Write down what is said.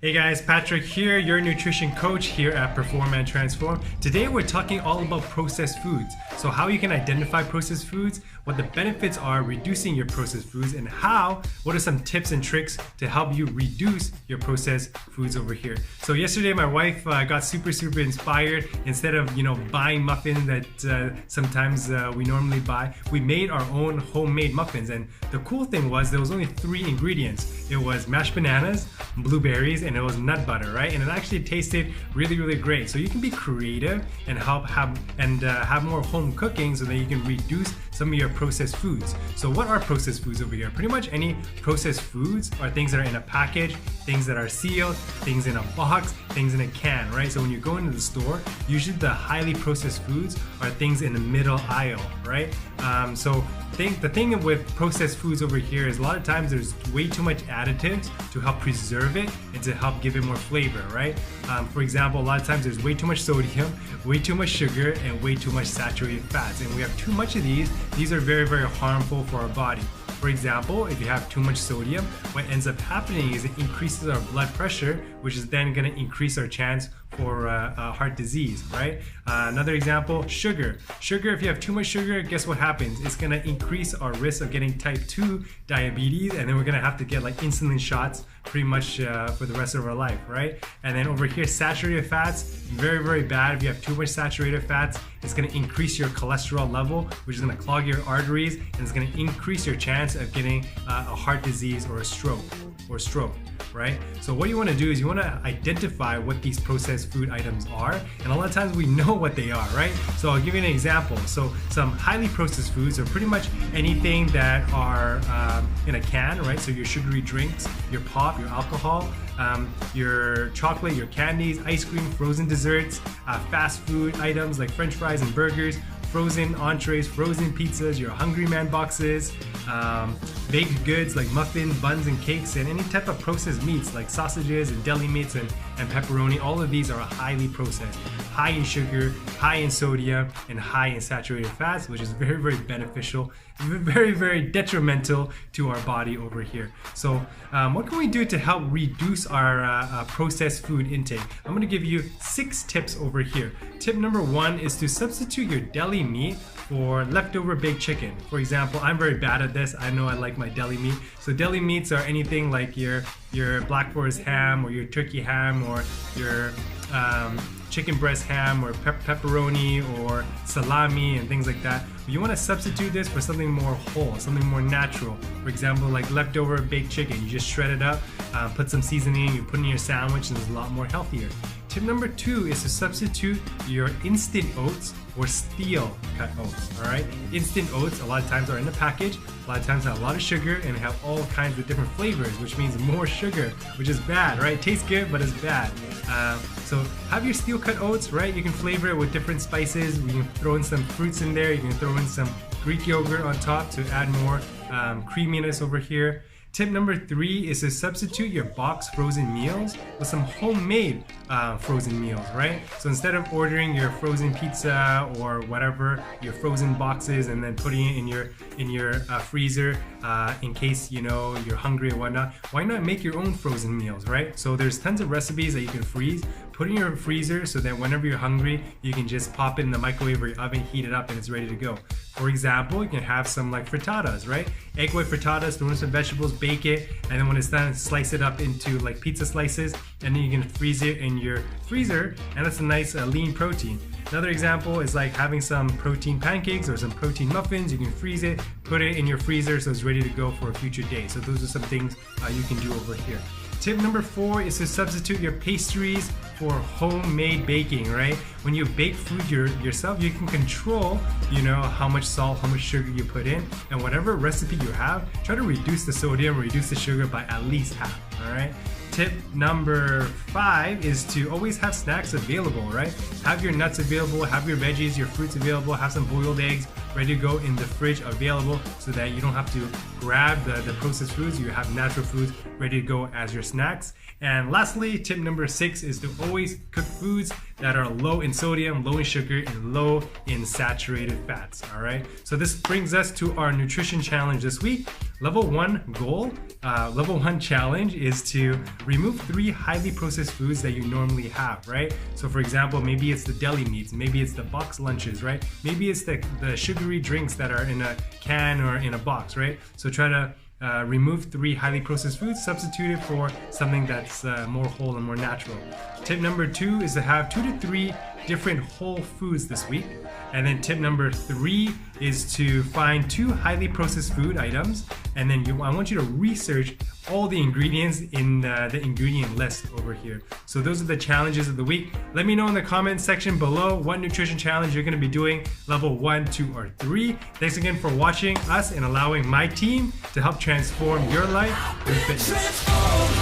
Hey guys, Patrick here, your nutrition coach here at Perform and Transform. Today we're talking all about processed foods. So how you can identify processed foods, what the benefits are reducing your processed foods, and what are some tips and tricks to help you reduce your processed foods over here. So yesterday my wife got super inspired. Instead of buying muffins that sometimes we normally buy, we made our own homemade muffins. And the cool thing was there was only 3 ingredients. It was mashed bananas, blueberries, and it was nut butter, right? And it actually tasted really great. So you can be creative and have more home cooking so that you can reduce some of your processed foods. So what are processed foods over here? Pretty much any processed foods are things that are in a package, things that are sealed, things in a box, things in a can, right? So when you go into the store, usually the highly processed foods are things in the middle aisle, right? The thing with processed foods over here is a lot of times there's way too much additives to help preserve it and to help give it more flavor, right? For example, a lot of times there's way too much sodium, way too much sugar, and way too much saturated fats. And we have too much of these are very harmful for our body. For example, if you have too much sodium, what ends up happening is it increases our blood pressure, which is then going to increase our chance for heart disease, right? Another example, sugar. Sugar, if you have too much sugar, guess what happens? It's going to increase our risk of getting type 2 diabetes, and then we're going to have to get like insulin shots pretty much for the rest of our life, right? And then over here, saturated fats, very bad. If you have too much saturated fats, it's going to increase your cholesterol level, which is going to clog your arteries, and it's going to increase your chance of getting a heart disease or a stroke, right? So what you want to do is you want to identify what these processed food items are, and a lot of times we know what they are, right? So I'll give you an example. So some highly processed foods are pretty much anything that are in a can, right? So your sugary drinks, your pop, your alcohol, your chocolate, your candies, ice cream, frozen desserts, fast food items like French fries and burgers, frozen entrees, frozen pizzas, your Hungry Man boxes, baked goods like muffins, buns, and cakes, and any type of processed meats like sausages and deli meats and pepperoni. All of these are highly processed, high in sugar, high in sodium, and high in saturated fats, which is very beneficial, very detrimental to our body over here. So what can we do to help reduce our processed food intake? I'm going to give you 6 tips over here. Tip number 1 is to substitute your deli meat for leftover baked chicken. For example, I'm very bad at this. I know I like my deli meat. So deli meats are anything like your Black Forest ham or your turkey ham or your chicken breast ham or pepperoni or salami and things like that. But you want to substitute this for something more whole, something more natural. For example, like leftover baked chicken. You just shred it up, put some seasoning, you put it in your sandwich, and it's a lot more healthier. Tip number 2 is to substitute your instant oats or steel cut oats, all right? Instant oats a lot of times are in the package, a lot of times have a lot of sugar and have all kinds of different flavors, which means more sugar, which is bad, right? It tastes good, but it's bad. So have your steel cut oats, right? You can flavor it with different spices. You can throw in some fruits in there. You can throw in some Greek yogurt on top to add more creaminess over here. Tip number 3 is to substitute your box frozen meals with some homemade frozen meals, right? So instead of ordering your frozen pizza or whatever, your frozen boxes, and then putting it in your freezer in case you're hungry or whatnot, why not make your own frozen meals, right? So there's tons of recipes that you can freeze, put in your freezer so that whenever you're hungry, you can just pop it in the microwave or your oven, heat it up, and it's ready to go. For example, you can have some like frittatas, right? Egg white frittatas, throw in some vegetables, bake it, and then when it's done, slice it up into like pizza slices, and then you can freeze it in your freezer, and that's a nice lean protein. Another example is like having some protein pancakes or some protein muffins. You can freeze it, put it in your freezer so it's ready to go for a future day. So those are some things you can do over here. Tip number 4 is to substitute your pastries for homemade baking, right? When you bake food yourself, you can control, how much salt, how much sugar you put in, and whatever recipe you have, try to reduce the sodium, reduce the sugar by at least half, all right? Tip number 5 is to always have snacks available, right? Have your nuts available, have your veggies, your fruits available, have some boiled eggs ready to go in the fridge available so that you don't have to grab the processed foods. You have natural foods ready to go as your snacks. And lastly, tip number 6 is to always cook foods that are low in sodium, low in sugar, and low in saturated fats. All right. So this brings us to our nutrition challenge this week. Level 1 goal, level 1 challenge is to remove 3 highly processed foods that you normally have, right? So for example, maybe it's the deli meats, maybe it's the box lunches, right? Maybe it's the sugary drinks that are in a can or in a box, right? So try to remove 3 highly processed foods, substitute it for something that's more whole and more natural. Tip number 2 is to have 2 to 3 different whole foods this week. And then tip number 3 is to find 2 highly processed food items, and then I want you to research all the ingredients in the ingredient list over here. So those are the challenges of the week. Let me know in the comment section below what nutrition challenge you're going to be doing, level 1, 2, or 3. Thanks again for watching us and allowing my team to help transform your life through fitness.